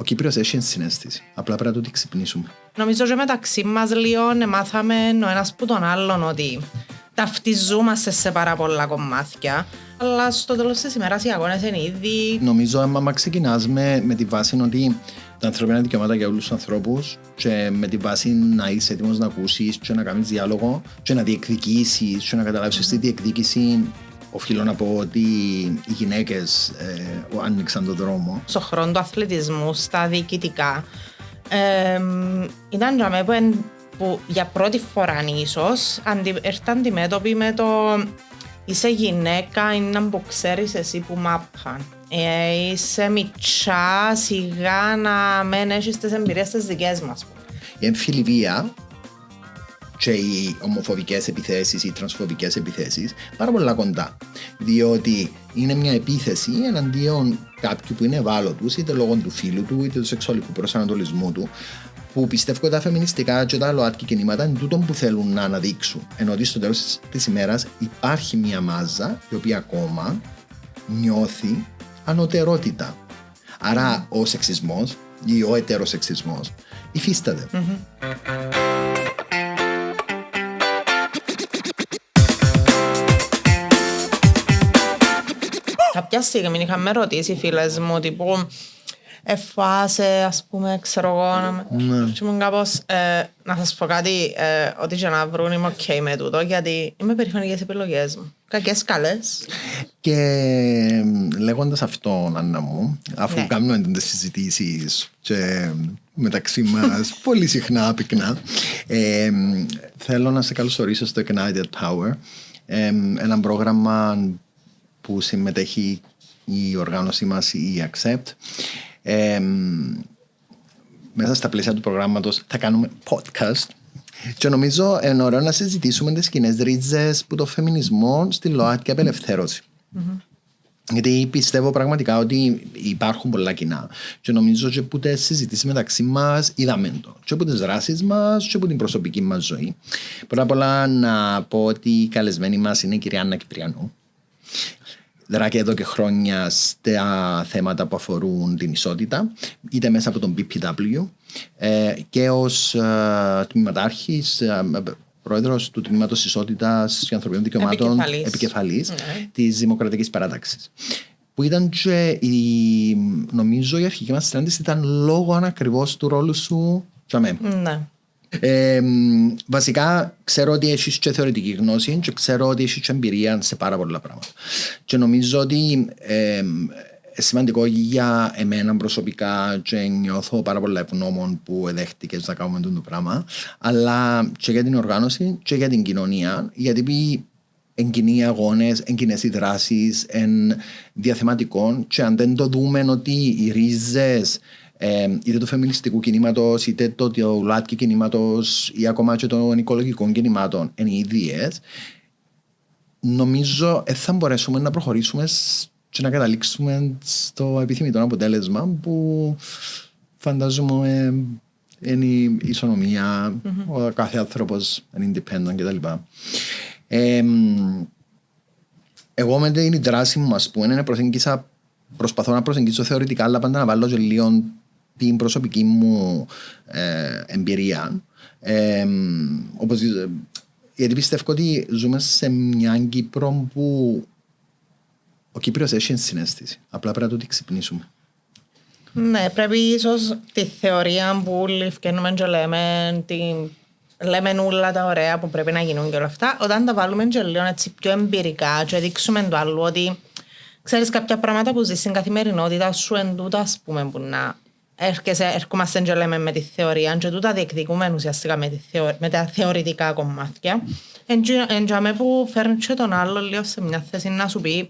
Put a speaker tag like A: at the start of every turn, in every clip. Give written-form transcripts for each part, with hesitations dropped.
A: Κύπριος έχει συναίσθηση. Απλά πρέπει να το ξυπνήσουμε.
B: Νομίζω και μεταξύ μας λίγο μάθαμε ο ένας που τον άλλον ότι ταυτιζόμαστε σε πάρα πολλά κομμάτια. Αλλά στο τέλος της ημέρας οι αγώνες είναι ήδη.
A: Νομίζω άμα ξεκινάς με τη βάση ότι τα ανθρώπινα δικαιώματα για όλους τους ανθρώπους και με τη βάση να είσαι έτοιμος να ακούσεις και να κάνεις διάλογο και να διεκδικήσεις και να καταλάβεις στη διεκδίκηση. Οφείλω να πω ότι οι γυναίκες άνοιξαν τον δρόμο.
B: Στον χρόνο του αθλητισμού, στα διοικητικά, ήταν για μένα που για πρώτη φορά ίσως ήρθαν αντιμέτωποι με το είσαι γυναίκα, είναι που ξέρεις εσύ που μάπαν. Είσαι μητσά, σιγά να μην έχεις τις εμπειρίες τις δικές μας.
A: Η εμφυλιβία και οι ομοφοβικές επιθέσεις, οι τρανσφοβικές επιθέσεις πάρα πολλά κοντά. Διότι είναι μια επίθεση εναντίον κάποιου που είναι ευάλωτος, είτε λόγω του φύλου του, είτε του σεξουαλικού προσανατολισμού του, που πιστεύω ότι τα φεμινιστικά και τα ΛΟΑΤΚΙ κινήματα είναι τούτο που θέλουν να αναδείξουν. Ενώ ότι στο τέλος της ημέρας υπάρχει μια μάζα η οποία ακόμα νιώθει ανωτερότητα. Άρα ο σεξισμός ή ο ετεροσεξισμός υφίσταται.
B: Κάποια στιγμή είχαμε ρωτήσει οι φίλες μου τύπου εφάσε, ας πούμε, ξέρω εγώ, και ήμουν κάπως, να σας πω κάτι, ότι και να βρουν είμαι ok με τούτο, γιατί είμαι περήφανη για τις επιλογές μου. Κακές, καλές.
A: Και λέγοντας αυτό, Άννα μου, αφού κάνουμε τις συζητήσεις και μεταξύ μας πολύ συχνά, πυκνά, θέλω να σε καλωσορίσω στο IgnitedPower, ένα πρόγραμμα που συμμετέχει η οργάνωσή μας, η ACCEPT. Μέσα στα πλαίσια του προγράμματος θα κάνουμε podcast και νομίζω είναι ωραίο να συζητήσουμε τις κοινές ρίζες που το φεμινισμό στη ΛΟΑΤΚΙ απελευθέρωση. Γιατί πιστεύω πραγματικά ότι υπάρχουν πολλά κοινά και νομίζω και που τις συζητήσεις μεταξύ μας είδαμε το και από τις δράσεις μας και από την προσωπική μας ζωή. Πρώτα απ' όλα να πω ότι η καλεσμένη μας είναι η κυρία Anna Kyprianou. Δράκει εδώ και χρόνια στα θέματα που αφορούν την ισότητα, είτε μέσα από τον BPW και ως τμήματάρχης, πρόεδρος του Τμήματος Ισότητας και Ανθρωπίνων Δικαιωμάτων, επικεφαλής της Δημοκρατικής Παράταξης. Που ήταν και νομίζω η αρχική μας συνάντηση ήταν λόγω ακριβώς του ρόλου σου για μένα.
B: Ναι.
A: Βασικά ξέρω ότι έχεις και θεωρητική γνώση και ξέρω ότι έχεις και εμπειρία σε πάρα πολλά πράγματα και νομίζω ότι σημαντικό για εμένα προσωπικά και νιώθω πάρα πολλά ευγνώμων που εδέχτηκες να κάνουμε το πράγμα, αλλά και για την οργάνωση και για την κοινωνία, γιατί εν κοινοί αγώνες, εν κοινές οι δράσεις, εν διαθεματικών, και αν δεν το δούμε ότι οι ρίζες είτε του φεμινιστικού κινήματος, είτε του ΛΟΑΤΚΙ κινήματος ή ακόμα και των οικολογικών κινημάτων είναι οι ίδιες, νομίζω θα μπορέσουμε να προχωρήσουμε και να καταλήξουμε στο επιθυμητό αποτέλεσμα που φαντάζομαι είναι η ισονομία, ο κάθε άνθρωπος είναι independent κτλ. Εγώ με την δράση μου, ας πούμε, προσπαθώ να προσεγγίσω θεωρητικά, αλλά πάντα να βάλω και λίγο την προσωπική μου εμπειρία. Γιατί πιστεύω ότι ζούμε σε μια Κύπρο που ο Κύπριος έχει συναίσθηση. Απλά πρέπει να το ξυπνήσουμε.
B: Ναι, πρέπει ίσως τη θεωρία που λυφκένουμε και λέμε όλα τα ωραία που πρέπει να γίνουν και όλα αυτά, όταν τα βάλουμε και λίγο έτσι πιο εμπειρικά και δείξουμε το άλλο ότι ξέρεις κάποια πράγματα που ζεις στην καθημερινότητα σου εν τούτα, ας πούμε, που να έρχομαστε και λέμε με τη θεωρία και τούτα διεκδικούμε ουσιαστικά με τα θεωρητικά κομμάτια. Εν τζάμε που φέρνει και τον άλλο λίγο σε μια θέση να σου πει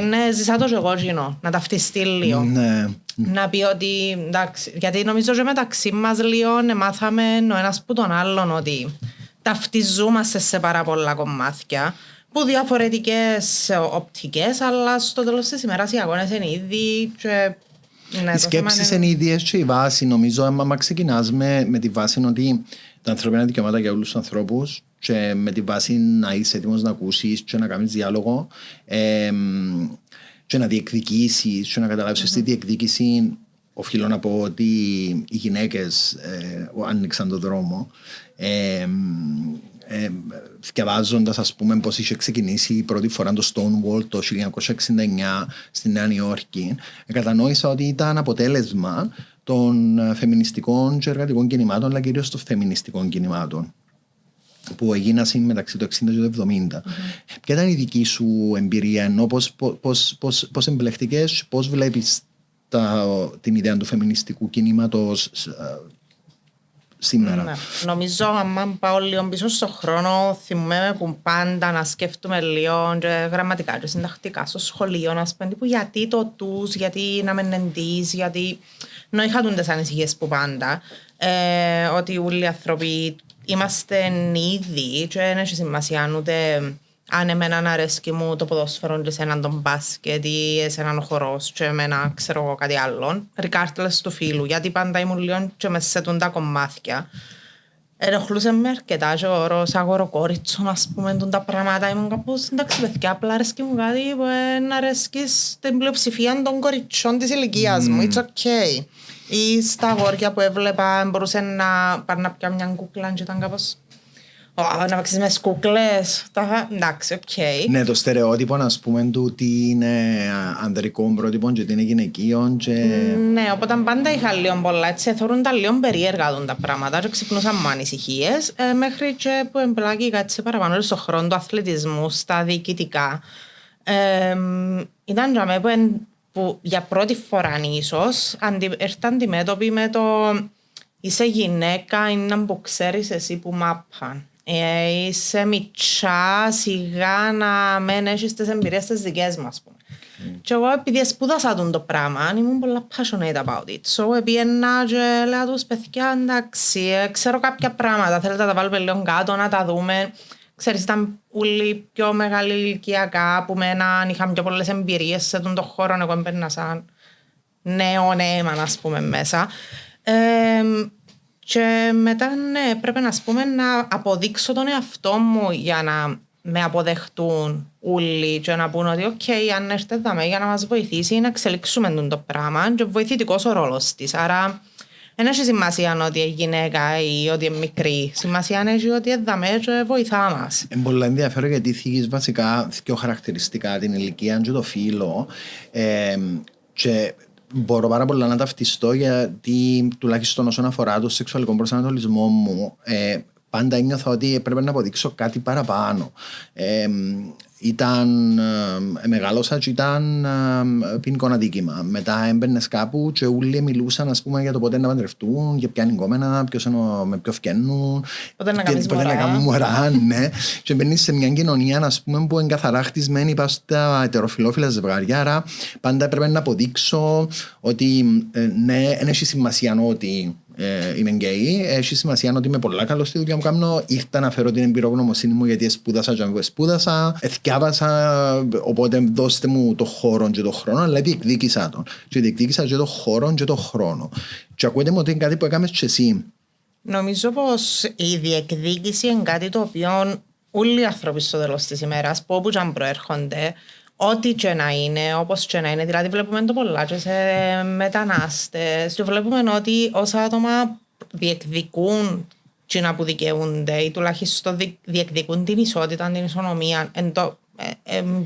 B: ναι, ζήσα το και εγώ γίνω, να ταυτιστεί λίγο.
A: Ναι.
B: Να πει ότι, εντάξει, γιατί νομίζω και μεταξύ μας λίγο μάθαμε ο ένας που τον άλλον ότι ταυτιζόμαστε σε πάρα πολλά κομμάτια, που διαφορετικές οπτικές, αλλά στο τέλος της ημέρας οι αγώνες είναι ήδη και... Ναι,
A: οι σκέψεις είναι ίδιες και η βάση, νομίζω, άμα ξεκινάς με τη βάση ότι τα ανθρώπινα δικαιώματα για όλους τους ανθρώπους και με τη βάση να είσαι έτοιμος να ακούσεις και να κάνεις διάλογο και να διεκδικήσεις και να καταλάβεις στη διεκδίκηση οφείλω να πω ότι οι γυναίκες άνοιξαν τον δρόμο. Διαβάζοντας, ας πούμε, πως είχε ξεκινήσει η πρώτη φορά το Stonewall το 1969 στη Νέα Υόρκη, κατανόησα ότι ήταν αποτέλεσμα των φεμινιστικών και εργατικών κινημάτων, αλλά κυρίως των φεμινιστικών κινημάτων που έγιναν μεταξύ του 60 και του 70. Ποια ήταν η δική σου εμπειρία, ενώ πώς εμπλεχτήκες, πώς βλέπεις την ιδέα του φεμινιστικού κινήματος σήμερα?
B: Ναι. Νομίζω, αν πάω λίγο πίσω στον χρόνο, θυμάμαι που πάντα να σκέφτομαι λίγο και γραμματικά και συντακτικά στο σχολείο, να σπέντει που γιατί το τους, γιατί να μεν εντύς, γιατί να είχα τούντες ανησυχίες που πάντα, ότι όλοι οι άνθρωποι είμαστε ίδιοι και δεν έχει σημασία ούτε αν εμένα αρέσκει μου το ποδόσφαιρο και σε έναν τον μπάσκετ ή σε έναν χορός και εμένα ξέρω εγώ κάτι άλλο, regardless του φίλου, γιατί πάντα ήμουν λίγο και με σετούν τα κομμάτια. Ενοχλούσε με αρκετά και ο όρος αγοροκόριτσο, ας πούμε, τα πράγματα. Ήμουν κάπως, εντάξει παιδιά, απλά αρέσκει μου κάτι που να αρέσκει στην πλειοψηφία των κοριτσιών της ηλικίας μου, it's okay. Ή στα αγόρια που έβλεπα μπορούσε να πάρει να πιάσει μια κούκλα και ήταν κάπως να παίξεις με σκούκλες. Εντάξει, οκ.
A: Ναι, το στερεότυπο, ας πούμε, του τι είναι ανδρικό πρότυπο και τι είναι γυναικείο.
B: Ναι, οπότε πάντα είχα λίγο πολλά, έτσι, θεωρούν τα λίγο περίεργα τα πράγματα και ξυπνούσαν μου ανησυχίες, μέχρι και που εμπλάκηκα έτσι παραπάνω στον χρόνο του αθλητισμού, στα διοικητικά. Ήταν για μένα που για πρώτη φορά ίσως ήρθα αντιμέτωπη με το είσαι γυναίκα, είναι που ξέρεις εσύ που μάπαν. Είσαι μητσά, σιγά να μην έχεις τις εμπειρίες τις δικές μας. Και εγώ επειδή σπούδασα το πράγμα, ήμουν πολλά passionate about it. So πήγαινα και λέω τους παιδιά, εντάξει, ξέρω κάποια πράγματα, θέλετε να τα βάλουμε λίγο κάτω, να τα δούμε. Ξέρεις, ήταν όλοι πιο μεγάλη ηλικιακά που μέναν, είχαν πιο πολλές εμπειρίες σε τον χώρο, εγώ έμπαιρνα σαν νέο αίμα, ας πούμε, μέσα. Και μετά ναι, πρέπει να αποδείξω τον εαυτό μου για να με αποδεχτούν όλοι και να πούν ότι αν έρθετε εδώ για να μας βοηθήσει να εξελίξουμε το πράγμα και βοηθητικός ο ρόλος της. Άρα δεν έχει σημασία ότι είναι γυναίκα ή ότι είναι μικρή. Σημασία έχει ότι εδάμε και βοηθά μας.
A: Είναι πολύ ενδιαφέρον γιατί θίγεις βασικά πιο χαρακτηριστικά την ηλικία και το φύλο. Και μπορώ πάρα πολλά να ταυτιστώ γιατί τουλάχιστον όσον αφορά το σεξουαλικό προσανατολισμό μου, πάντα ένιωθα ότι έπρεπε να αποδείξω κάτι παραπάνω. Μεγάλωσα και ήταν ποινικό αδίκημα. Μετά έμπαινες κάπου και όλοι μιλούσαν, ας πούμε, για το πότε να παντρευτούν, για ποια είναι κόμενα, με ποιο φκαίνουν,
B: πότε να κάνουν
A: μωρά. Ναι. Και μπαίνεις σε μια κοινωνία, ας πούμε, που είναι καθαρά χτισμένη πάνω στα ετεροφιλόφιλα ζευγάρια. Άρα πάντα έπρεπε να αποδείξω ότι ναι, δεν έχει σημασία ότι είμαι γκέι, έχει σημασία ότι είμαι πολλά καλό στη δουλειά μου κάνω. Ήρθα να φέρω την εμπειρογνωμοσύνη μου γιατί σπούδασα και αν σπούδασα, εθιάβασα, οπότε δώστε μου το χώρο και το χρόνο, αλλά διεκδίκησα τον. Και διεκδίκησα και το χώρο και το χρόνο. Και ακούτε μου ότι είναι κάτι που έκαμες και εσύ.
B: Νομίζω πως η διεκδίκηση είναι κάτι το οποίο όλοι οι άνθρωποι στο τέλος της ημέρας, που όπου και αν προέρχονται, ό,τι και να είναι, όπως και να είναι. Δηλαδή βλέπουμε το πολλά και σε μετανάστες και βλέπουμε ότι όσα άτομα διεκδικούν κοινά που δικαιούνται ή τουλάχιστον διεκδικούν την ισότητα, την ισονομία,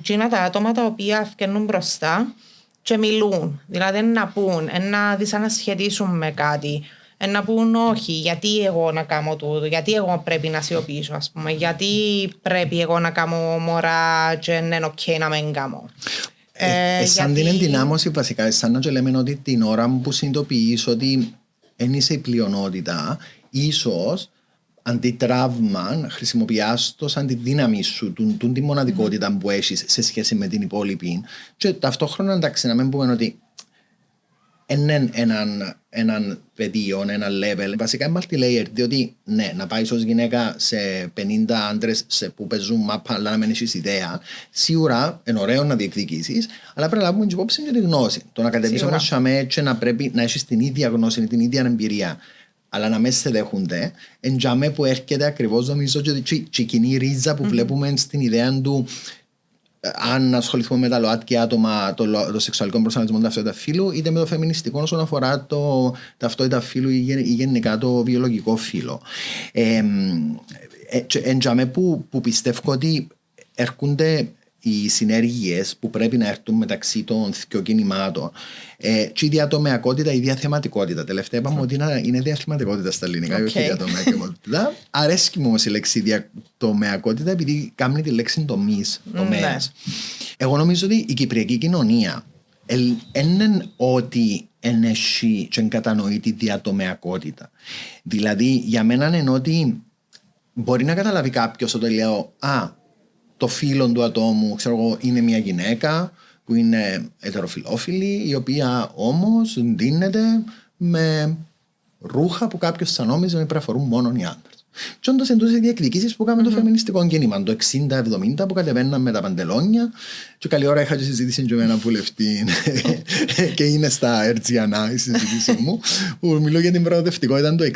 B: κοινά τα άτομα τα οποία φκαινούν μπροστά και μιλούν. Δηλαδή να πούν, να δυσανασχετήσουν με κάτι, να πούν όχι, γιατί εγώ να κάνω τούτο, γιατί εγώ πρέπει να σιωπήσω, ας πούμε, γιατί πρέπει εγώ να κάνω μωρά και είναι ok να μην κάνω.
A: Σαν την ενδυνάμωση βασικά, σαν να λέμε ότι την ώρα που συνειδητοποιείς ότι δεν είσαι η πλειονότητα, ίσως αντί τραύμα χρησιμοποιάς το σαν τη δύναμη σου, τη μοναδικότητα που έχεις σε σχέση με την υπόλοιπη και ταυτόχρονα εντάξει να μην πούμε ότι έναν πεδίο, ένα level. Βασικά είναι multi-layered, διότι ναι, να πάει ως γυναίκα σε 50 άντρες που παίζουν μάπα, αλλά να μην έχεις ιδέα, σίγουρα είναι ωραίο να διεκδικήσεις, αλλά πρέπει να λάβουμε την υπόψη και τη γνώση. Το να κατεβείς όμως και να πρέπει να έχεις την ίδια γνώση, την ίδια εμπειρία, αλλά να μέσα σε δέχονται, εντιαμέ που έρχεται ακριβώς νομίζω και η κοινή ρίζα που βλέπουμε στην ιδέα του αν ασχοληθούμε με τα ΛΟΑΤΚΙ άτομα, το σεξουαλικό προσανατολισμό ταυτότητα φύλου, είτε με το φεμινιστικό όσον αφορά το ταυτότητα φύλου ή γενικά το βιολογικό φύλο. Εντζαμέ που πιστεύω ότι έρχονται οι συνέργειες που πρέπει να έρθουν μεταξύ των δύο κινημάτων και η διατομεακότητα, η διαθεματικότητα. Τελευταία είπαμε ότι είναι διαθεματικότητα στα ελληνικά, όχι διατομεακότητα. Αρέσκει μου όμως η λέξη διατομεακότητα επειδή κάνει τη λέξη τομέας. Εγώ νομίζω ότι η κυπριακή κοινωνία είναι ότι ενέχει και κατανοεί τη διατομεακότητα. Δηλαδή για μένα είναι ότι μπορεί να καταλάβει κάποιος όταν λέω το φύλο του ατόμου, ξέρω εγώ, είναι μια γυναίκα που είναι ετεροφιλόφιλη, η οποία όμως ντύνεται με ρούχα που κάποιος θα νόμιζε ότι πρέπει να φορούν μόνο οι άντρες. Και όντως εντός οι διεκδικήσεις που κάνουμε το φεμινιστικό κίνημα, το 60-70 που κατεβαίναν με τα παντελόνια. Και καλή ώρα είχα και συζήτηση με έναν βουλευτή και είναι στα Ερτζιανά η συζήτηση μου, που μιλώ για την προοδευτικότητα το 60-70,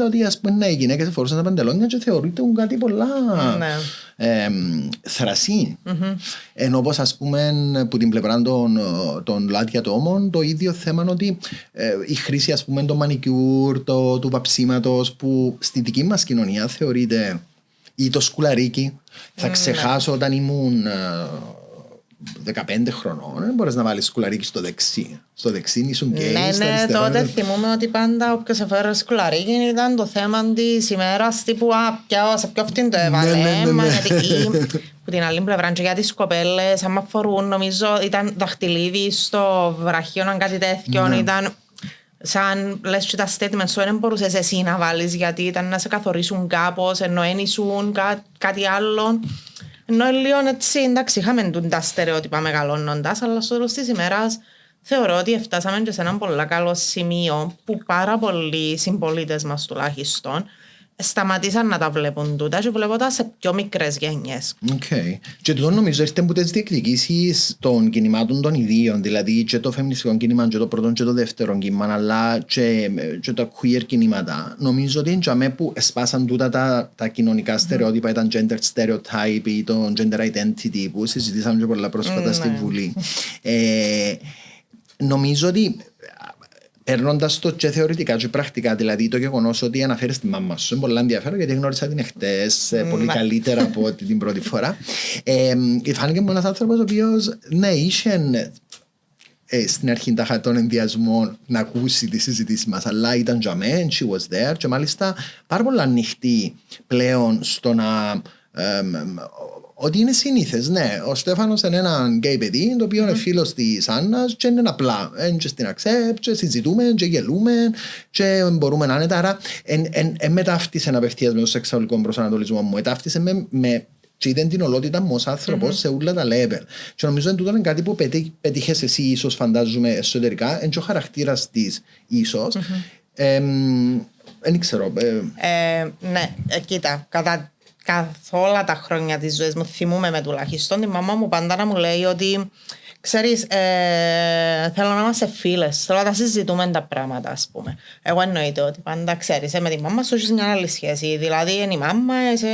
A: ότι ας πούμε οι γυναίκες φορούσαν τα παντελόνια και θεωρείται κάτι πολλά θρασί. Ενώ όπως ας πούμε που την πλευρά των ΛΟΑΤΚΙ ατόμων το ίδιο θέμα είναι ότι η χρήση ας πούμε των μανικιούρ, του βαψίματος που στη δική μας κοινωνία θεωρείται, ή το σκουλαρίκι. Θα ξεχάσω όταν ήμουν 15 χρονών, δεν μπορείς να βάλεις σκουλαρίκι στο δεξί. Στο δεξί ήσουν γκέι.
B: Ναι, τότε θυμούμαι ότι πάντα όποιος έφερε σκουλαρίκι ήταν το θέμα της ημέρας τύπου σε ποιο αυτήν το έβαλε. Γιατί που την άλλη πλευρά και για τις κοπέλες, άμα φορούν, νομίζω ήταν δαχτυλίδι στο βραχείο, κάτι τέτοιο, ήταν σαν λες και τα statements σου δεν μπορούσες εσύ να βάλεις γιατί ήταν να σε καθορίσουν κάπως, ενώ ένισουν κάτι άλλο. Ενώ λίγο έτσι, εντάξει, είχαμε τα στερεότυπα μεγαλώνοντας, αλλά στο τέλος της ημέρας θεωρώ ότι φτάσαμε και σε έναν πολύ καλό σημείο που πάρα πολλοί συμπολίτες μας τουλάχιστον σταματήσαν να τα βλέπουν τούτα και βλέπω τα σε πιο μικρές γενιές.
A: Okay. Και τούτο νομίζω ήρθε από τις διεκδικήσεις των κινημάτων των ιδίων, δηλαδή και το φεμινιστικό κίνημα και το πρώτο και το δεύτερο κίνημα, αλλά και τα queer κινήματα. Νομίζω ότι είναι που εσπάσαν τούτα τα κοινωνικά στερεότυπα, ήταν gender stereotype ή το gender identity που συζητήσαμε και πολλά πρόσφατα στη Βουλή. Νομίζω ότι παίρνοντας το και θεωρητικά και πρακτικά, δηλαδή το γεγονός ότι αναφέρεις τη μάμα σου, είναι πολύ ενδιαφέρον γιατί γνώρισα την εχθές πολύ καλύτερα από την πρώτη φορά. Φάνηκε μου ένας άνθρωπος ο οποίος είχε στην αρχή τον ενδιασμό να ακούσει τις συζητήσεις μας, αλλά ήταν τζαμέ, she was there και μάλιστα πάρα πολύ ανοιχτή πλέον στο να ότι είναι συνήθες, ναι. Ο Στέφανος είναι ένα γκέι παιδί, το οποίο είναι φίλος της Άννας και είναι απλά. Και στην ACCEPT, και συζητούμε, και γελούμε, και μπορούμε να είναι τάρα. Μετάφτισε απευθείας με το σεξουαλικό προσανατολισμό μου. Μετάφτισε με και είδε την ολότητα μου ως άνθρωπος σε όλα τα level. Και νομίζω ότι τούτο είναι κάτι που πετύχες εσύ, ίσως φαντάζομαι εσωτερικά, είναι και ο χαρακτήρας της, ίσως. Δεν ξέρω.
B: Ναι, κοίτα, καθ' όλα τα χρόνια της ζωής μου θυμούμαι με τουλάχιστον τη μαμά μου πάντα να μου λέει ότι ξέρεις, θέλω να είμαστε φίλες, θέλω να τα συζητούμε τα πράγματα, ας πούμε. Εγώ εννοείται ότι πάντα ξέρεις, με τη μάμα σου έχεις μια άλλη σχέση, δηλαδή είναι η μάμα, είσαι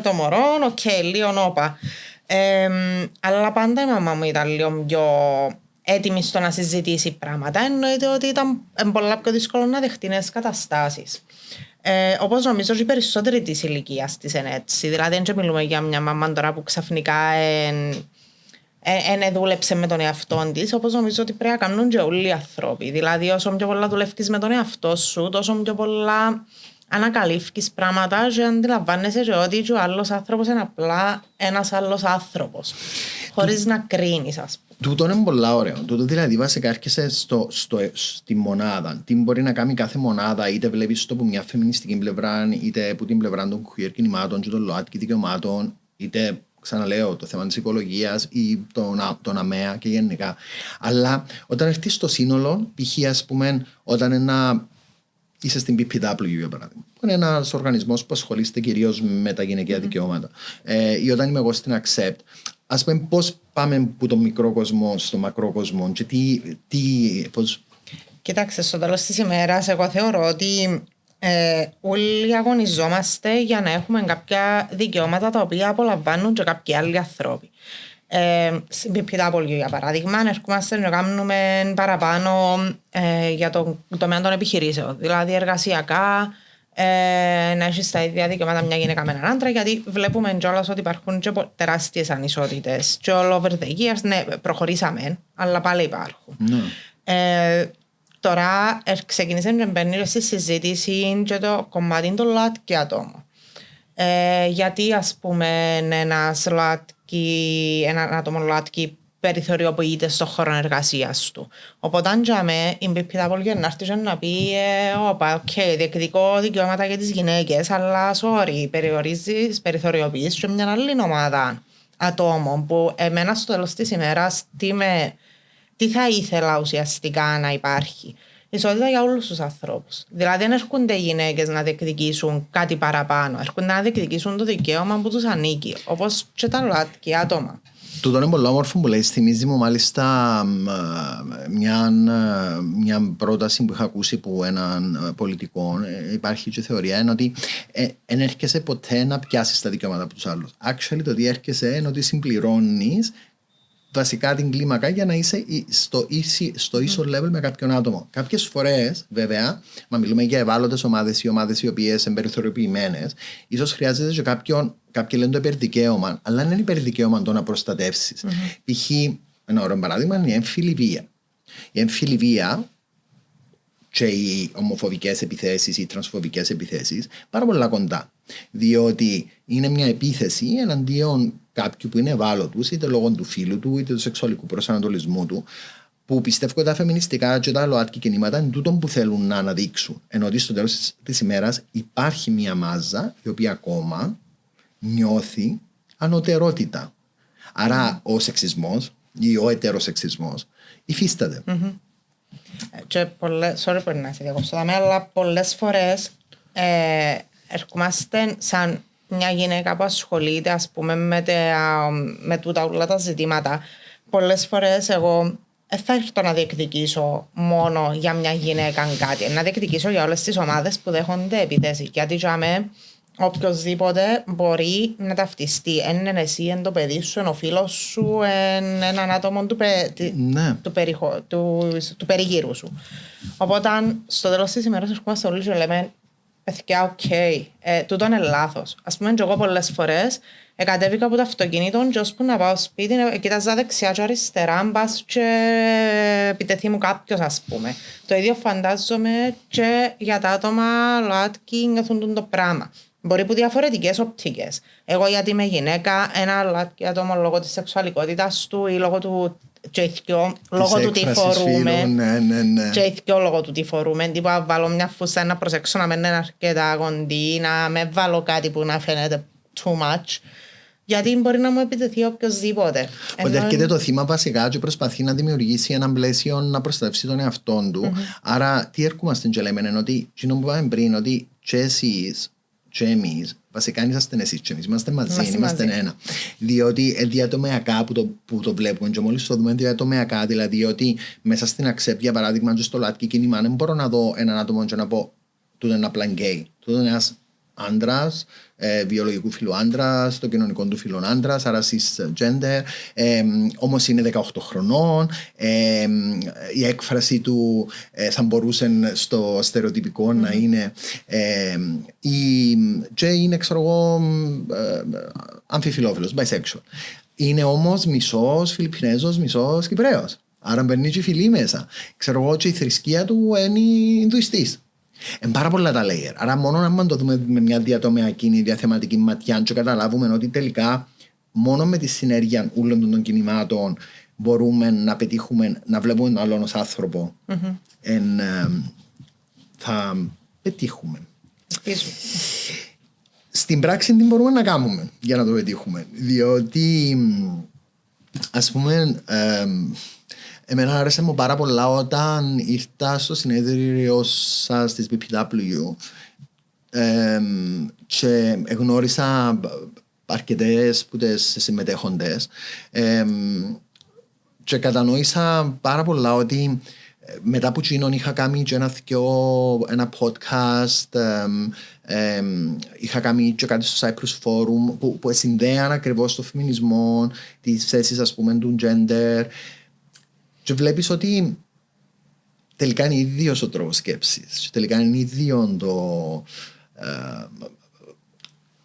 B: το μωρό, λίγο νόπα. Αλλά πάντα η μαμά μου ήταν λίγο πιο έτοιμη στο να συζητήσει πράγματα, εννοείται ότι ήταν πολλά πιο δύσκολο να δεχτεί νέες καταστάσεις. Όπως νομίζω οι περισσότεροι της ηλικίας της είναι έτσι. Δηλαδή δεν μιλούμε για μια μαμά τώρα που ξαφνικά δούλεψε με τον εαυτό της, όπως νομίζω ότι πρέπει να κάνουν και όλοι οι άνθρωποι. Δηλαδή όσο πιο πολλά δουλεύεις με τον εαυτό σου, τόσο πιο πολλά ανακαλύφεις πράγματα και αντιλαμβάνεσαι και ότι ο άλλος άνθρωπος είναι απλά ένας άλλος άνθρωπος, χωρίς να κρίνεις, ας πούμε.
A: Τούτο είναι πολύ ωραίο. Τούτο δηλαδή βασικά έρχεσαι στη μονάδα. Τι μπορεί να κάνει κάθε μονάδα, είτε βλέπεις το από μια φεμινιστική πλευρά, είτε από την πλευρά των queer κινημάτων και των ΛΟΑΤΚΙ δικαιωμάτων, είτε ξαναλέω το θέμα της οικολογίας ή τον ΑΜΕΑ και γενικά. Αλλά όταν έρθει στο σύνολο, π.χ. ας πούμε, όταν είσαι στην PPW για παράδειγμα, που είναι ένας οργανισμός που ασχολείστε κυρίως με τα γυναικεία δικαιώματα, ή όταν είμαι εγώ στην ACCEPT, ας πούμε πώς πάμε από τον μικρό κόσμο στο μακρό κόσμο και πώς...
B: Κοιτάξτε, στο τέλος της ημέρας εγώ θεωρώ ότι όλοι αγωνιζόμαστε για να έχουμε κάποια δικαιώματα τα οποία απολαμβάνουν και κάποιοι άλλοι άνθρωποι. Στην PPW για παράδειγμα, ερχόμαστε να κάνουμε παραπάνω για το τομέα των επιχειρήσεων. Δηλαδή εργασιακά, να έχει στα ίδια δικαιώματα μια γυναίκα με έναν άντρα, γιατί βλέπουμε κιόλας ότι υπάρχουν και τεράστιες ανισότητες. Και all over the years, ναι, προχωρήσαμε, αλλά πάλι υπάρχουν. Τώρα ξεκίνησε να μπαίνει στη συζήτηση και το κομμάτι των ΛΟΑΤΚΙ ατόμων. Γιατί ας πούμε έναν άτομο ΛΟΑΤΚΙ περιθωριοποιείται στον χώρο εργασίας του. Οπότε αν τζάμε η BPW να έρθει να πει διεκδικώ δικαιώματα για τις γυναίκες, αλλά sorry, περιθωριοποιείς και μια άλλη ομάδα ατόμων που εμένα στο τέλος της ημέρας τι θα ήθελα ουσιαστικά να υπάρχει. Ισότητα για όλους τους ανθρώπους. Δηλαδή δεν έρχονται οι γυναίκες να διεκδικήσουν κάτι παραπάνω. Έρχονται να διεκδικήσουν το δικαίωμα που τους ανήκει. Όπως και τα ΛΟΑΤΚΙ άτομα.
A: Τούτο είναι πολύ όμορφο που λέει. Θυμίζει μου μάλιστα μια πρόταση που είχα ακούσει από έναν πολιτικό. Υπάρχει και θεωρία είναι ότι δεν έρχεσαι ποτέ να πιάσεις τα δικαιώματα από τους άλλους. Actually το ότι έρχεσαι είναι ότι συμπληρώνεις βασικά την κλίμακα για να είσαι στο ίσο level με κάποιον άτομο. Κάποιες φορές, βέβαια, μα μιλούμε για ευάλωτες ομάδες ή ομάδες οι οποίες είναι περιθωριοποιημένες, ίσως χρειάζεται και κάποιοι λένε το υπερδικαίωμα, αλλά δεν είναι υπερδικαίωμα το να προστατεύσεις. Π.χ. ένα ωραίο παράδειγμα είναι η έμφυλη βία. Η έμφυλη βία και οι ομοφοβικές επιθέσεις ή τρανσφοβικές επιθέσεις πάρα πολλά κοντά. Διότι είναι μια επίθεση εναντίον κάποιου που είναι ευάλωτος, είτε λόγω του φύλου του, είτε του σεξουαλικού προσανατολισμού του, που πιστεύω ότι τα φεμινιστικά και τα ΛΟΑΤΚΙ κινήματα είναι τούτο που θέλουν να αναδείξουν. Ενώ ότι στο τέλος της ημέρας υπάρχει μια μάζα η οποία ακόμα νιώθει ανωτερότητα. Άρα ο σεξισμός ή ο ετεροσεξισμός υφίσταται.
B: Και sorry που να σε διακόψω, αλλά πολλές φορές ερχόμαστε σαν μια γυναίκα που ασχολείται ας πούμε με τούτα όλα τα ζητήματα. Πολλές φορές εγώ θα έρθω να διεκδικήσω μόνο για μια γυναίκα κάτι, να διεκδικήσω για όλες τις ομάδες που δέχονται επίθεση. Γιατί για μένα οποιοςδήποτε μπορεί να ταυτιστεί. Είναι εσύ, είναι το παιδί σου, είναι ο φίλος σου, είναι έναν άτομο του περιγύρου σου. Οπότε στο τέλος της ημέρας ερχόμαστε όλοι και λέμε παιδιά, τούτο είναι λάθος. Ας πούμε και εγώ πολλές φορές κατέβηκα από το αυτοκίνητο και ώσπου να πάω σπίτι κοίταζα δεξιά και αριστερά μπας και επιτεθεί μου κάποιος ας πούμε. Το ίδιο φαντάζομαι και για τα άτομα ΛΟΑΤΚΙ νιώθουν το πράγμα. Μπορεί που διαφορετικές οπτικές. Εγώ γιατί είμαι γυναίκα, ένα ΛΟΑΤΚΙ άτομο λόγω της σεξουαλικότητας του ή λόγω του λόγω του τι φορούμε. Και ηθικιό λόγω του τι φορούμε. Τύπου να βάλω μια φούστα να προσέξω να μην είναι αρκετά κοντή, να με βάλω κάτι που να φαίνεται too much. Γιατί μπορεί να μου επιτεθεί οποιοσδήποτε.
A: Ότι έρχεται το θύμα βασικά και προσπαθεί να δημιουργήσει ένα πλαίσιο να προστατεύσει τον εαυτό του. Άρα τι έρχομαστε και λέμε είναι ότι, που είπαμε πριν, ότι και εσείς και εμείς, βασικά είσαστε εσείς και εμείς, είμαστε μαζί, είμαστε ένα. Διότι διατομεακά που το βλέπουμε και μόλις το δούμε διατομεακά, δηλαδή ότι μέσα στην ACCEPT για παράδειγμα και στο ΛΟΑΤΚΙ κίνημα δεν μπορώ να δω έναν άτομο και να πω τούτο είναι απλά γκέι, τούτο είναι ένας άντρας, βιολογικού φύλου άντρας, το κοινωνικό του φύλου άντρας, άρα cisgender, όμως είναι 18 χρονών, η έκφραση του θα μπορούσε στο στερεοτυπικό να είναι και είναι ξέρω εγώ αμφιφιλόφιλος, bisexual. Είναι όμως μισός Φιλιππινέζος, μισός Κυπραίος. Άρα μπαίνει και η φυλή μέσα. Ξέρω εγώ και η θρησκεία του είναι Ινδουιστής. Είναι πάρα πολλά τα layer. Άρα μόνο να το δούμε με μια διατομεακή διαθεματική ματιά και καταλάβουμε ότι τελικά μόνο με τη συνέργεια όλων των κινημάτων μπορούμε να πετύχουμε να βλέπουμε τον άλλον ως άνθρωπο. Θα πετύχουμε. Στην πράξη τι μπορούμε να κάνουμε για να το πετύχουμε. Διότι ας πούμε εμένα άρεσε μου πάρα πολλά όταν ήρθα στο συνέδριο σας της BPW και γνώρισα αρκετές που τις συμμετέχοντες και κατανοήσα πάρα πολλά ότι μετά από εκείνον είχα κάνει και ένα podcast, είχα κάνει και κάτι στο Cyprus Forum που συνδέαν ακριβώς το φεμινισμό, τις θέσεις ας πούμε του gender, και βλέπεις ότι τελικά είναι ίδιος ο τρόπος σκέψης, τελικά είναι ίδιο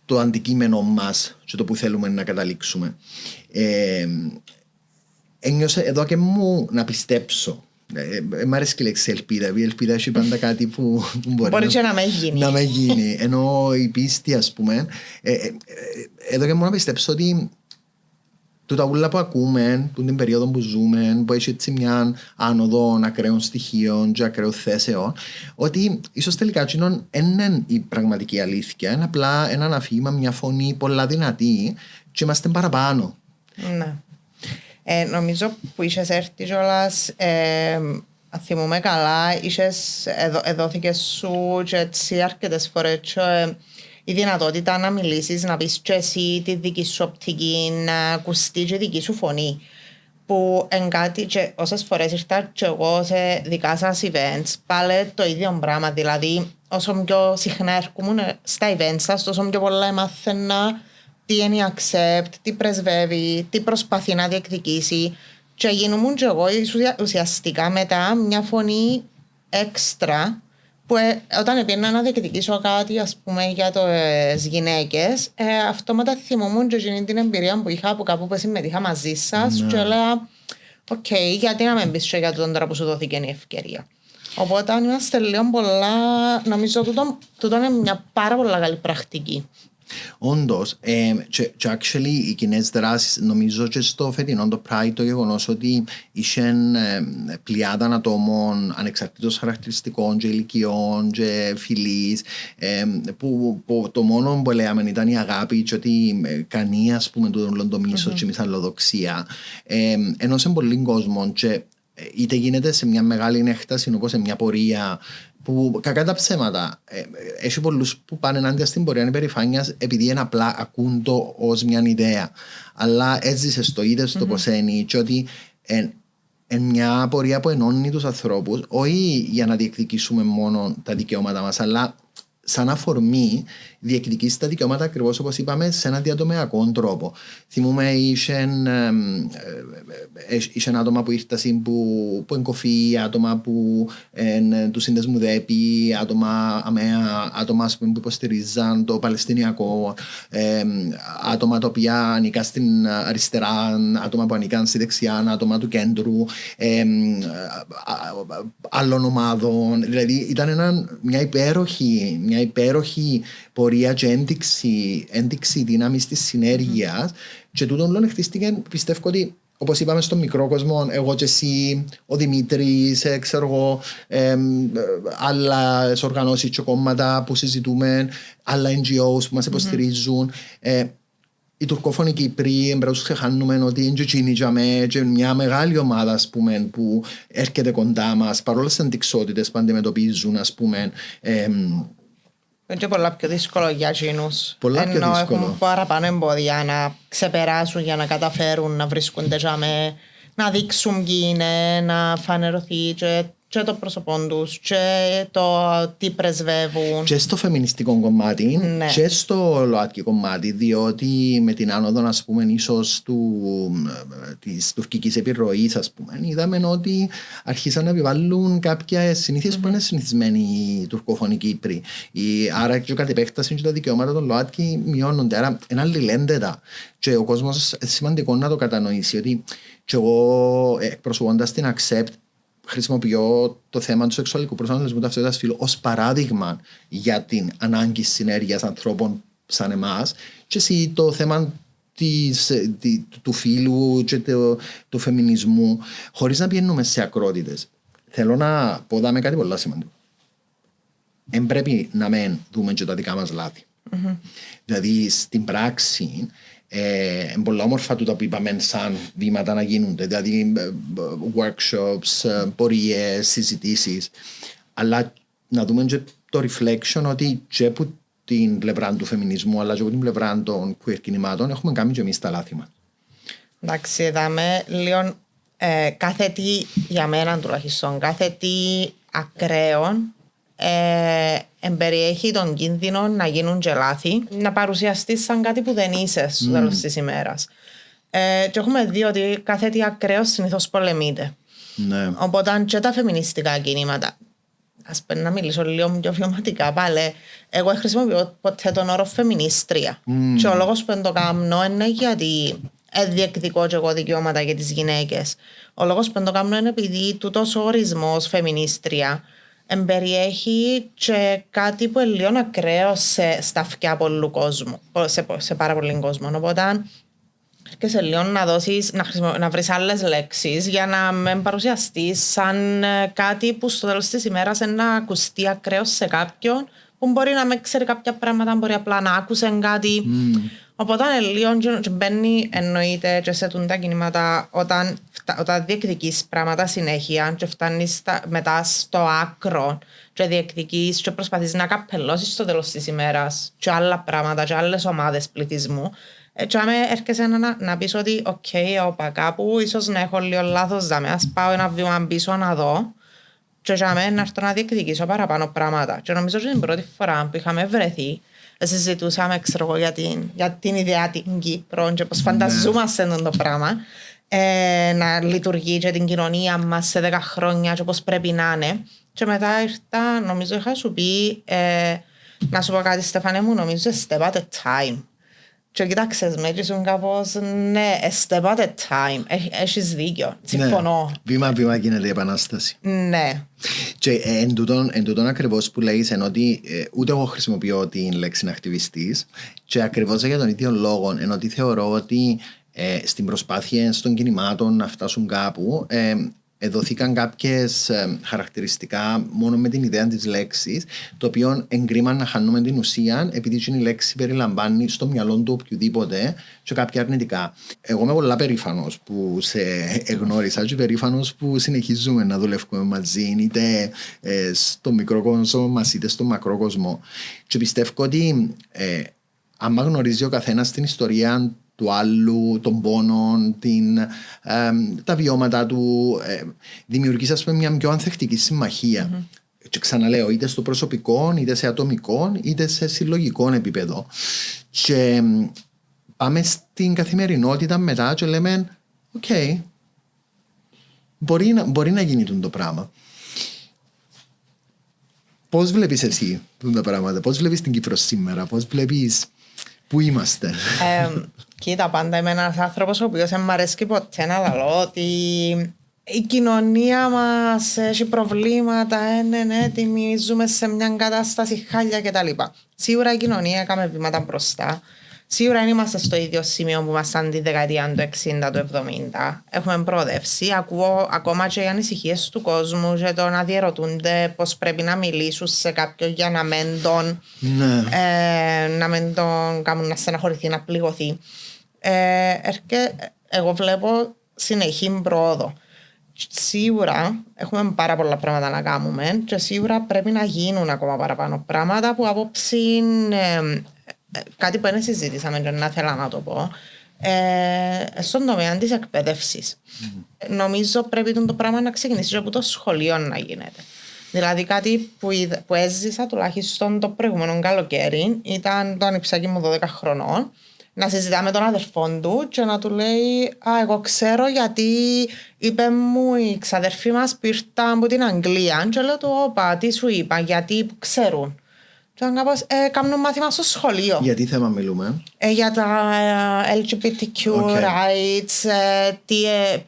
A: το αντικείμενο μας και το που θέλουμε να καταλήξουμε. Ένιωσα εδώ και μου να πιστέψω. Μ' αρέσει και η λέξη ελπίδα. Η ελπίδα έχει πάντα κάτι που
B: μπορεί και να με γίνει.
A: Ενώ η πίστη, ας πούμε, εδώ και μου να πιστέψω ότι τούτα ούλα που ακούμε, που την περίοδο που ζούμε, που έχει έτσι μια άνοδο ακραίων στοιχείων και ακραίων θέσεων, ότι ίσως τελικά εκείνον είναι η πραγματική αλήθεια. Είναι απλά ένα αφήγημα, μια φωνή πολλά δυνατή και είμαστε παραπάνω.
B: Ναι. Νομίζω που είχες έρθει κιόλας, αν θυμούμαι καλά, εδόθηκε σου και έτσι αρκετές φορές η δυνατότητα να μιλήσεις, να πεις και εσύ τη δική σου οπτική, να ακουστεί και η δική σου φωνή. Που εν κάτι, και όσες φορές ήρθα και εγώ σε δικά σας events, πάλι το ίδιο πράγμα. Δηλαδή, όσο πιο συχνά έρχομαι στα events σας, τόσο πιο πολλά έμαθαινα τι είναι η ACCEPT, τι πρεσβεύει, τι προσπαθεί να διεκδικήσει. Και γίνομαι και εγώ ουσιαστικά μετά μια φωνή έξτρα, που όταν πήγαινα να διεκδικήσω κάτι, ας πούμε, για τις γυναίκες, αυτόματα θυμόμουν και εκείνη την εμπειρία που είχα από κάπου που συμμετείχα μαζί σας, και έλεγα, οκ, γιατί να μην πεις και για τον τρόπο που σου δόθηκε η ευκαιρία. Οπότε αν είμαστε λίγο πολλά, νομίζω τούτο είναι μια πάρα πολλά καλή πρακτική.
A: Όντως, και actually οι κοινές δράσεις, νομίζω και στο φετινό το Pride, το γεγονός ότι είχαν πλειάδα ατόμων ανεξαρτήτως χαρακτηριστικών και ηλικιών και φυλής, που το μόνο που λέμε ήταν η αγάπη και ότι κανεί, ας πούμε, το μίσος και η μυσαλλοδοξία, ενώ σε πολλοί κόσμο, και είτε γίνεται σε μια μεγάλη έκταση όπως σε μια πορεία που κακά τα ψέματα, έχει πολλούς που πάνε ενάντια στην πορεία υπερηφάνειας επειδή είναι απλά ακούν το ως μια ιδέα, αλλά έζησες το, είδες το πως είναι, και ότι εν μια πορεία που ενώνει τους ανθρώπους, όχι για να διεκδικήσουμε μόνο τα δικαιώματα μας, αλλά σαν αφορμή διεκδικήσει τα δικαιώματα ακριβώς όπως είπαμε σε έναν διατομεακό τρόπο. Θυμούμε είχε άτομα που ήρθαν που εγκοφεί, άτομα που του σύνδεσμου ΔΕΠΗ, άτομα που υποστηρίζαν το Παλαιστινιακό, άτομα τα οποία ανήκαν στην αριστερά, άτομα που ανήκαν στη δεξιά, άτομα του κέντρου, άλλων ομάδων. Δηλαδή ήταν μια υπέροχη πορεία και ένδειξη δύναμης της συνέργειας, και τούτον λόγω χτίστηκε, πιστεύω ότι όπως είπαμε στον μικρό κόσμο, εγώ και εσύ, ο Δημήτρης, ξέρω εγώ, άλλες οργανώσεις και κόμματα που συζητούμε, άλλα NGOs που μας υποστηρίζουν, οι τουρκόφωνοι Κύπροι, πρέπει να τους ξεχάνουμε ότι είναι και μια μεγάλη ομάδα, ας πούμε, που έρχεται κοντά μας, παρόλες τις αντιξότητες που αντιμετωπίζουν, ας πούμε.
B: Είναι και πολλά πιο δύσκολο για εκείνους.
A: Πολλά πιο δύσκολο.
B: Έχουν παραπάνω εμπόδια να ξεπεράσουν για να καταφέρουν να βρίσκονται να δείξουν ποιοι είναι, να φανερωθεί και το πρόσωπό τους και το τι πρεσβεύουν.
A: Και στο φεμινιστικό κομμάτι, ναι, και στο ΛΟΑΤΚΙ κομμάτι, διότι με την άνοδο, ας πούμε, ίσως της τουρκικής επιρροής, ας πούμε, είδαμε ότι αρχίσαν να επιβάλλουν κάποιες συνήθειες που είναι συνηθισμένοι οι τουρκόφωνοι Κύπροι. Άρα και κατ' επέκταση και τα δικαιώματα των ΛΟΑΤΚΙ μειώνονται. Άρα είναι αλληλένδετα. Και ο κόσμος σημαντικό να το κατανοήσει ότι και εγώ, εκπροσωπώντας την ACCEPT, χρησιμοποιώ το θέμα του σεξουαλικού προσανατολισμού, ταυτότητας φύλου ως παράδειγμα για την ανάγκη συνέργειας ανθρώπων σαν εμάς, και εσύ το θέμα του φύλου και του φεμινισμού, χωρίς να πηγαίνουμε σε ακρότητες. Θέλω να πω δάμε κάτι πολύ σημαντικό. Εν πρέπει να μην δούμε και τα δικά μας λάθη. Δηλαδή στην πράξη, είναι πολλά όμορφα τούτα που είπαμε σαν βήματα να γίνονται, δηλαδή workshops, πορείες, συζητήσεις, αλλά να δούμε και το reflection ότι και από την πλευρά του φεμινισμού αλλά και από την πλευρά των queer κινημάτων έχουμε κάνει και εμείς τα λάθη μας.
B: Εντάξει, είδαμε λίγο κάθε τι, για μένα τουλάχιστον, κάθε τι ακραίο εμπεριέχει τον κίνδυνο να γίνουν και λάθη, να παρουσιαστείς σαν κάτι που δεν είσαι στο τέλος της ημέρας. Και έχουμε δει ότι κάθε τι ακραίο συνήθως πολεμείται.
A: Ναι.
B: Οπότε και τα φεμινιστικά κινήματα, ας πούμε να μιλήσω λίγο πιο βιωματικά πάλι, εγώ χρησιμοποιώ ποτέ τον όρο φεμινίστρια. Και ο λόγος που δεν το κάνω είναι γιατί διεκδικώ και εγώ δικαιώματα για τις γυναίκες. Ο λόγος που δεν το κάνω είναι επειδή τούτος ο ορισμός φεμινίστρια εμπεριέχει και κάτι που είναι λίγο ακραίο στα αυτιά πολλού κόσμου, σε πάρα πολλοί κόσμο. Οπότε και σε λίγο να βρεις άλλες λέξεις για να μην παρουσιαστείς σαν κάτι που στο τέλος της ημέρας είναι να ακουστεί ακραίο σε κάποιον που μπορεί να μην ξέρει κάποια πράγματα, μπορεί απλά να άκουσε κάτι. Οπότε λίγο μπαίνει εννοείται και σε τα κινήματα όταν διεκδικείς πράγματα συνέχεια και φτάνεις μετά στο άκρο και διεκδικείς και προσπαθείς να καπελώσεις στο τέλος της ημέρας και άλλα πράγματα και άλλες ομάδες πληθυσμού. Και άμα έρχεσαι να πεις ότι όπα κάπου ίσως να έχω λίγο λάθος δάμε, ας πάω ένα βήμα πίσω να δω και άμα να έρθω να διεκδικήσω παραπάνω πράγματα. Και νομίζω ότι την πρώτη φορά που είχαμε βρεθεί συζητούσαμε για την ιδέα την Κύπρο και πώς φανταζόμαστε το πράγμα να λειτουργεί και την κοινωνία μας σε 10 χρόνια και πώς πρέπει να είναι. Και μετά ήρθα, νομίζω είχα σου πει να σου πω κάτι Στέφανε μου, νομίζω step at a time. Και κοιτάξες με και ήσουν κάπως ναι, step at a time, έχεις δίκιο, συμφωνώ.
A: Ναι. Βήμα-βήμα γίνεται η επανάσταση.
B: Ναι.
A: Και εν τούτον ακριβώς που λέγεις ενώ ότι ούτε εγώ χρησιμοποιώ την λέξη ακτιβιστής και ακριβώς για τον ίδιο λόγο ενώ ότι θεωρώ ότι στην προσπάθεια των κινημάτων να φτάσουν κάπου δόθηκαν κάποιες χαρακτηριστικά μόνο με την ιδέα της λέξης, το οποίο εγκρίμα να χάνουμε την ουσία επειδή η λέξη περιλαμβάνει στο μυαλό του οποιοδήποτε και κάποια αρνητικά. Εγώ είμαι πολλά περήφανος που σε εγνώρισα και περήφανος που συνεχίζουμε να δουλεύουμε μαζί είτε στο μικρό κόσμο μας είτε στο μακρό κόσμο. Και πιστεύω ότι άμα γνωρίζει ο καθένας την ιστορία του άλλου, των πόνων, τα βιώματα του, δημιουργείς ας πούμε μια πιο ανθεκτική συμμαχία. Και ξαναλέω, είτε στο προσωπικό, είτε σε ατομικό, είτε σε συλλογικό επίπεδο. Και πάμε στην καθημερινότητα μετά και λέμε, μπορεί να γίνει το πράγμα. Πώς βλέπεις εσύ τα πράγματα, πώς βλέπεις την Κύπρο σήμερα, πώς βλέπεις πού είμαστε?
B: Κοίτα, πάντα είμαι ένας άνθρωπος ο οποίος δεν μ' αρέσει ποτέ να λαλώ ότι η κοινωνία μας έχει προβλήματα, είναι έτοιμοι, ζούμε σε μια κατάσταση χάλια κτλ. Σίγουρα η κοινωνία έκαμε βήματα μπροστά. Σίγουρα δεν είμαστε στο ίδιο σημείο που ήμασταν τη δεκαετία του 60, του 70. Έχουμε προοδεύσει. Ακούω ακόμα και οι ανησυχίες του κόσμου και το να διερωτούνται πώς πρέπει να μιλήσουν σε κάποιον για να μην τον κάνουν να στεναχωρηθεί, να πληγωθεί. Εγώ βλέπω συνεχή πρόοδο. Σίγουρα έχουμε πάρα πολλά πράγματα να κάνουμε και σίγουρα πρέπει να γίνουν ακόμα παραπάνω πράγματα που απόψη κάτι που δεν συζήτησαμε και να θέλω να το πω στον τομέα της εκπαίδευσης. Νομίζω πρέπει το πράγμα να ξεκινήσει από το σχολείο να γίνεται. Δηλαδή κάτι που έζησα τουλάχιστον το προηγούμενο καλοκαίρι ήταν το ανιψάκι μου 12 χρονών να συζητά με τον αδερφόν του και να του λέει εγώ ξέρω γιατί είπε μου η ξαδερφή μας που ήρθαν από την Αγγλία και λέω του όπα τι σου είπα γιατί ξέρουν. Και κάπως κάνουν μάθημα στο σχολείο.
A: Για τι θέμα μιλούμε?
B: Για τα LGBTQ rights,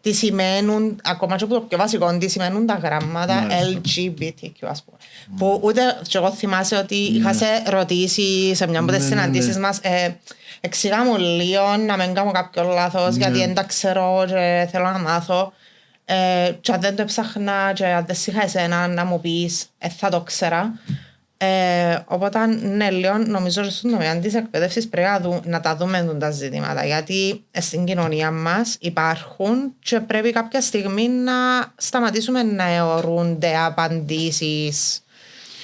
B: τι σημαίνουν, ακόμα και από το πιο βασικό, τι σημαίνουν τα γράμματα LGBTQ, ας πούμε. Που ούτε και εγώ θυμάσαι ότι είχα σε ρωτήσει σε μια από τις συναντήσεις μας, εξηγά μου λίγο να μην κάνω κάποιο λάθος, γιατί δεν τα ξέρω και θέλω να μάθω. Και αν δεν το έψαχνα και αν δεν είχα εσένα να μου πεις, θα το ξέρα. Οπότε ναι, λέω, νομίζω ότι στον τομέα της εκπαίδευσης πρέπει να τα δούμε τα ζητήματα, γιατί στην κοινωνία μας υπάρχουν και πρέπει κάποια στιγμή να σταματήσουμε να αιωρούνται απαντήσεις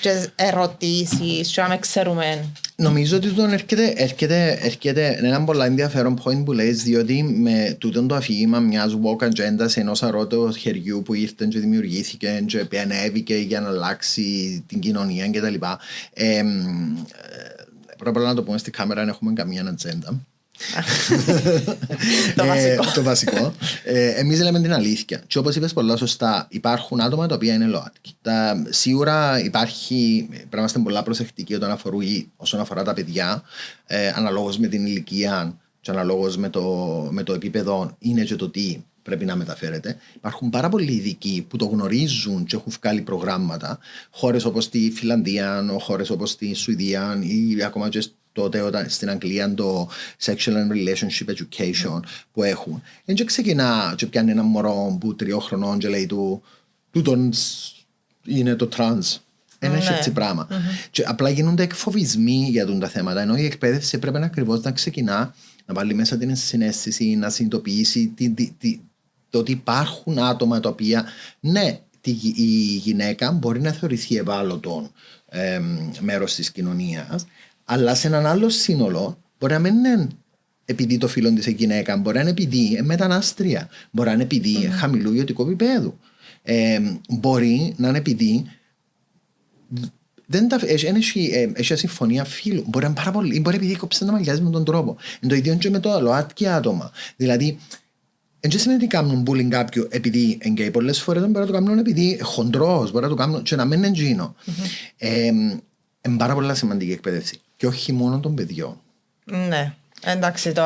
B: και ερωτήσεις και να με ξέρουμε.
A: Νομίζω ότι τον έρχεται ένα πολύ ενδιαφέρον point που λες, διότι με τούτο το αφήγημα μιας woke agenda ενός αρώτου χεριού που ήρθε και δημιουργήθηκε και επανέβηκε για να αλλάξει την κοινωνία κτλ. Πρέπει να το πούμε στη κάμερα αν έχουμε καμία ατζέντα. Το βασικό. Εμείς λέμε την αλήθεια. Και όπως είπες πολλά σωστά, υπάρχουν άτομα τα οποία είναι ΛΟΑΤΚΙ. Σίγουρα πρέπει να είμαστε πολλά προσεκτικοί όσον αφορά τα παιδιά, αναλόγως με την ηλικία και αναλόγως με το επίπεδο είναι και το τι πρέπει να μεταφέρεται. Υπάρχουν πάρα πολλοί ειδικοί που το γνωρίζουν και έχουν βγάλει προγράμματα. Χώρες όπως τη Φιλανδία, χώρες όπως τη Σουηδία ή ακόμα και τότε στην Αγγλία το Sexual and Relationship Education που έχουν. Και ξεκινά και πιάνει ένα μωρό που 3 χρονών και λέει τούτον είναι το τρανς. Ένα έτσι πράγμα. Και απλά γίνονται εκφοβισμοί για τα θέματα, ενώ η εκπαίδευση πρέπει ακριβώς να ξεκινά να βάλει μέσα την συναίσθηση, να συνειδητοποιήσει το ότι υπάρχουν άτομα τα οποία, ναι, η γυναίκα μπορεί να θεωρηθεί ευάλωτο μέρος της κοινωνίας, αλλά σε έναν άλλο σύνολο μπορεί να μην είναι επειδή το φίλο της γυναίκα, μπορεί να είναι επειδή είναι μετανάστρια, μπορεί να είναι επειδή χαμηλού ιδιωτικού επίπεδου, μπορεί να είναι επειδή έχει συμφωνία φίλου, μπορεί να είναι πάρα πολύ, μπορεί επειδή κόψε τα μαλλιά με τον τρόπο. Είναι το ίδιο και με το ΛΟΑΤΚΙ άτομα. Δηλαδή, δεν σημαίνει ότι κάνουν bullying κάποιου επειδή είναι γκέι. Πολλές φορές μπορεί να το κάνουν επειδή χοντρός, μπορεί να το κάνουν και να μην είναι τζίνο. Είναι πάρα πολύ σημαντική εκπαίδευση. Και όχι μόνο των παιδιών.
B: Ναι. Εντάξει, το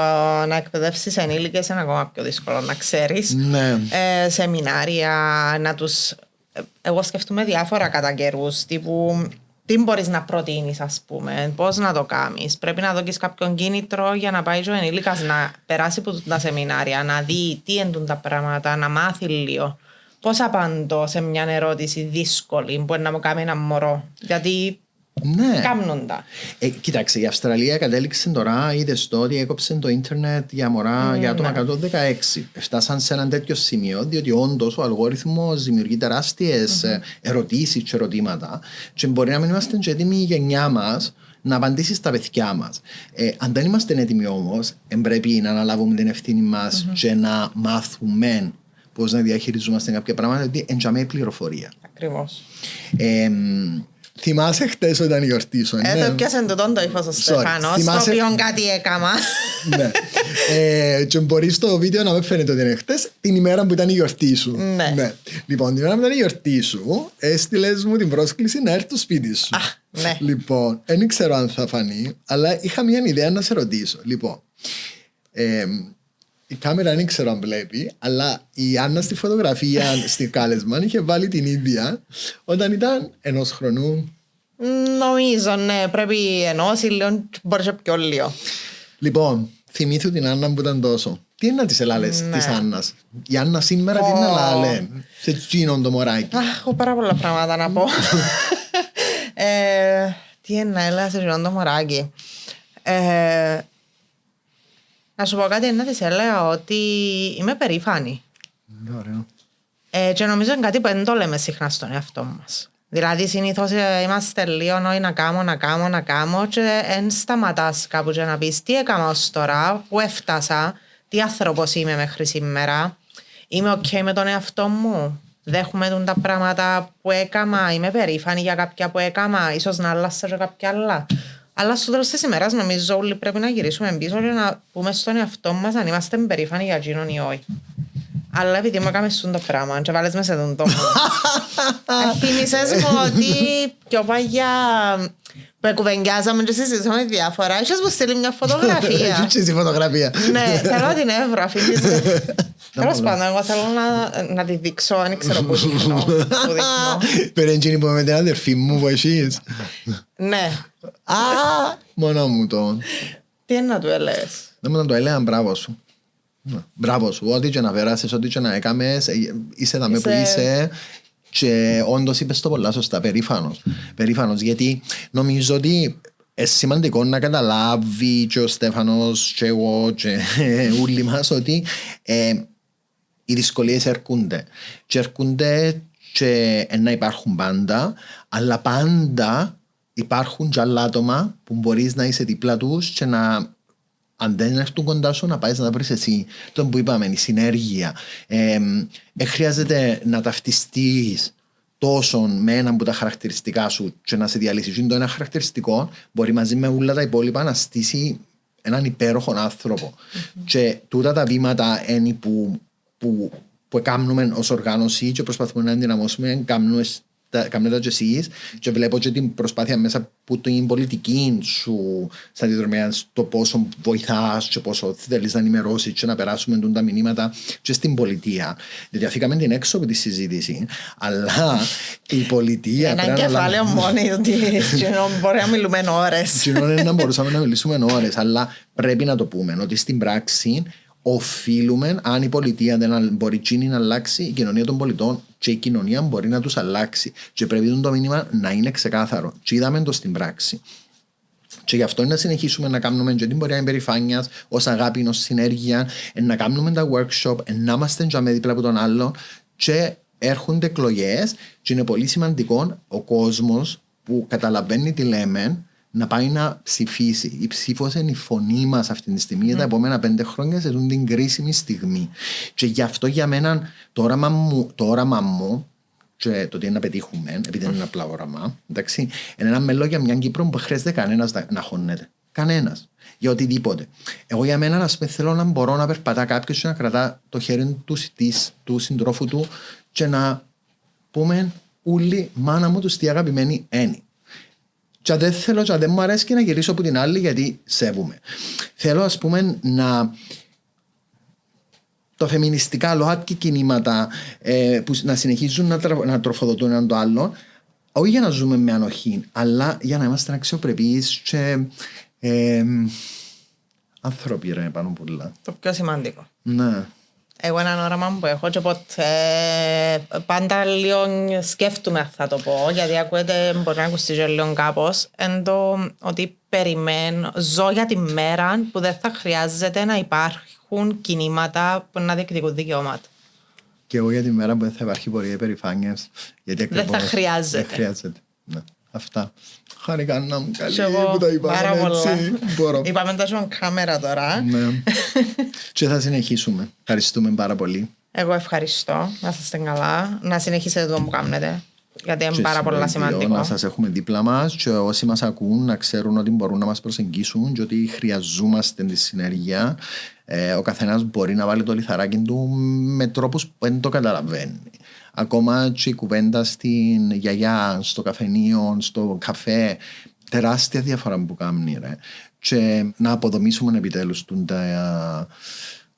B: να εκπαιδεύσεις ενήλικες είναι ακόμα πιο δύσκολο να ξέρεις.
A: Ναι.
B: Σεμινάρια, να τους... Εγώ σκεφτούμε διάφορα κατά καιρούς, τύπου τι μπορείς να προτείνεις, ας πούμε, πώς να το κάνεις. Πρέπει να δώσεις κάποιον κίνητρο για να πάει ο ενήλικας να περάσει από τα σεμινάρια, να δει τι εντούν τα πράγματα, να μάθει λίγο. Πώς απαντώ σε μια ερώτηση δύσκολη που μπορεί να μου κάνει ένα μωρό. Γιατί
A: ναι.
B: Κάμνουν τα.
A: Κοίταξε, η Αυστραλία κατέληξε τώρα, είδες το ότι έκοψε το ίντερνετ για μωρά για άτομα 116. Φτάσαν σε ένα τέτοιο σημείο, διότι όντως ο αλγόριθμος δημιουργεί τεράστιες ερωτήσεις και ερωτήματα, και μπορεί να μην είμαστε και έτοιμοι η γενιά μας να απαντήσει στα παιδιά μας. Αν δεν είμαστε έτοιμοι όμως, πρέπει να αναλάβουμε την ευθύνη μας και να μάθουμε πώς να διαχειριζόμαστε κάποια πράγματα, γιατί εντιαμέ πληροφορία.
B: Ακριβώς.
A: Θυμάσαι χτες όταν γιορτή σου, ναι.
B: Το πιάσαν το ύφος ο Στεφάνος, το οποίο κάτι έκαμα.
A: Ναι. Και μπορείς το βίντεο να με φαίνεται ότι είναι χτες, την ημέρα που ήταν η γιορτή σου.
B: Ναι.
A: Λοιπόν, την ημέρα που ήταν η γιορτή σου, έστειλες μου την πρόσκληση να έρθει στο σπίτι σου.
B: Ναι.
A: Λοιπόν, δεν ξέρω αν θα φανεί, αλλά είχα μια ιδέα να σε ρωτήσω. Λοιπόν, η κάμερα δεν ξέρω αν βλέπει, αλλά η Άννα στη φωτογραφία, στη κάλεσμα, είχε βάλει την ίδια όταν ήταν 1 χρονού.
B: Νομίζω, ναι, πρέπει ενώσει λίγο, μπορεί και πιο λίγο.
A: Λοιπόν, θυμήθου την Άννα που ήταν τόσο. Τι είναι να της ελάλες της Άννας? Η Άννα σήμερα τι είναι να λάλε σε τσίνον το μωράκι?
B: Έχω πάρα πολλά πράγματα να πω. Τι είναι να έλα σε τσίνον το μωράκι? Να σου πω κάτι, να της έλεγα ότι είμαι περήφανη.
A: Ωραίο.
B: Και νομίζω είναι κάτι που δεν το λέμε συχνά στον εαυτό μας. Δηλαδή συνήθως είμαστε λίγο να κάνω και εν σταματάς κάπου και να πεις τι έκανα ως τώρα, που έφτασα, τι άνθρωπος είμαι μέχρι σήμερα, είμαι ok με τον εαυτό μου, δέχομαι τα πράγματα που έκανα, είμαι περήφανη για κάποια που έκανα, ίσως να άλλασα και κάποια άλλα. Αλλά στο τέλος της ημέρας νομίζω όλοι πρέπει να γυρίσουμε πίσω και να πούμε στον εαυτό μας αν είμαστε περήφανοι για εκείνον ή όχι. Αλλά επειδή μου έκαμε στον το πράγμα και βάλες με σε τον τόπο. Θύμισες μου ότι πιο παγιά που κουβεντιάζαμε και συζητήσαμε διάφορα. Έχεις μου στείλει μια φωτογραφία.
A: Έχεις η φωτογραφία.
B: Ναι, θέλω την εύρω, αφήνεις. Τέλος πάντων, εγώ θέλω να τη δείξω, αν ξέρω που δείχνω.
A: Pero εκείνη που με την αδερφή μου που έχεις.
B: Ναι.
A: Μόνο μου το.
B: Τι είναι να του έλεγες?
A: Δεν μου να το έλεγαν μπράβο σου. Μπράβο σου, ό,τι και να περάσεις, ό,τι και να έκαμες, είσαι δαμέ που είσαι. Και όντως είπες το πολλά σωστά, περήφανος, γιατί νομίζω ότι είναι σημαντικό να καταλάβει και ο Στέφανος και εγώ και όλοι μας ότι οι δυσκολίες έρχονται και να υπάρχουν πάντα, αλλά πάντα υπάρχουν και άλλα άτομα που μπορείς να είσαι δίπλα τους και να, αν δεν έρθουν κοντά σου, να πάει να τα βρεις εσύ. Το που είπαμε, η συνέργεια. Χρειάζεται να ταυτιστείς τόσο με ένα από τα χαρακτηριστικά σου και να σε διαλύσεις. Είναι το ένα χαρακτηριστικό, μπορεί μαζί με όλα τα υπόλοιπα να στήσει έναν υπέροχο άνθρωπο. Και τούτα τα βήματα είναι που κάνουμε ως οργάνωση και προσπαθούμε να ενδυναμώσουμε, κάνουμε τα και εσείς, και βλέπω και την προσπάθεια μέσα από την πολιτική σου στα διδρομία, στο πόσο βοηθάς και πόσο θέλεις να ενημερώσεις και να περάσουμε τα μηνύματα και στην πολιτεία. Γιατί αφήκαμε την έξω από τη συζήτηση, αλλά η πολιτεία...
B: Ένα κεφάλαιο μόνοι ότι μπορεί να μιλούμε ώρες.
A: Είναι να μπορούσαμε να μιλήσουμε ώρες, αλλά πρέπει να το πούμε ότι στην πράξη οφείλουμε, αν η πολιτεία δεν μπορεί να αλλάξει, η κοινωνία των πολιτών και η κοινωνία μπορεί να τους αλλάξει. Και πρέπει το μήνυμα να είναι ξεκάθαρο. Και είδαμε το στην πράξη. Και γι' αυτό είναι να συνεχίσουμε να κάνουμε και την πορεία υπερηφάνειας, ως αγάπη, ως συνέργεια, να κάνουμε τα workshop, να είμαστε με δίπλα από τον άλλον. Και έρχονται εκλογές, και είναι πολύ σημαντικό ο κόσμος που καταλαβαίνει τι λέμε να πάει να ψηφίσει. Η ψήφος είναι η φωνή μας αυτή τη στιγμή για τα επόμενα 5 χρόνια σε την κρίσιμη στιγμή. Και γι' αυτό για μένα το όραμα μου και το τι να πετύχουμε, επειδή είναι ένα απλά όραμα, εντάξει, είναι ένα μέλλον για μια Κύπρο που χρειάζεται κανένας να χώνεται. Κανένας. Για οτιδήποτε. Εγώ για μένα θέλω να μπορώ να περπατά κάποιος και να κρατά το χέρι του συντρόφου του και να πούμε ούλη μάνα μου τους τι αγαπημένη είναι. Και δεν θέλω και δεν μου αρέσει και να γυρίσω από την άλλη γιατί σέβομαι. Θέλω ας πούμε τα φεμινιστικά ΛΟΑΤΚΙ κινήματα που να συνεχίζουν να τροφοδοτούν έναν το άλλο, όχι για να ζούμε με ανοχή, αλλά για να είμαστε αξιοπρεπείς και άνθρωποι ρε πάνω πολλά.
B: Το πιο σημαντικό.
A: Ναι.
B: Εγώ έναν όραμα που έχω και ποτέ πάντα λίγο σκέφτομαι θα το πω, γιατί ακούγεται, μπορεί να ακουστεί και λίγο κάπως, εν το ότι ζω για τη μέρα που δεν θα χρειάζεται να υπάρχουν κινήματα που να διεκδικούν δικαιώματα.
A: Και εγώ για τη μέρα που δεν θα υπάρχει πορεία υπερηφάνειας, γιατί
B: δεν θα χρειάζεται.
A: Δεν χρειάζεται. Ναι. Αυτά. Χάρηκα να μου καλή
B: που
A: τα είπαμε έτσι. Μπορώ.
B: Είπαμε τόσο κάμερα τώρα.
A: Ναι. Και θα συνεχίσουμε. Ευχαριστούμε πάρα πολύ.
B: Εγώ ευχαριστώ. Να είστε καλά. Να συνεχίσετε το που κάνετε. Γιατί είναι πάρα πολύ σημαντικό.
A: Να σας έχουμε δίπλα μας και όσοι μας ακούν να ξέρουν ότι μπορούν να μας προσεγγίσουν και ότι χρειαζόμαστε τη συνέργεια. Ο καθένας μπορεί να βάλει το λιθαράκι του με τρόπους που δεν το καταλαβαίνει. Ακόμα και η κουβέντα στην γιαγιά, στο καφενείο, στο καφέ, τεράστια διαφορά που κάνει. Ρε. Και να αποδομήσουμε επιτέλους τα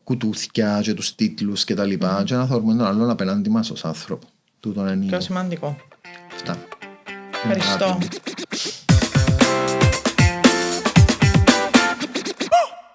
A: κουτούθια και τους τίτλους και τα λοιπά και να θεωρούμε τον άλλον απέναντι μας ως άνθρωπο. Τούτο είναι
B: πιο σημαντικό.
A: Αυτά.
B: Ευχαριστώ.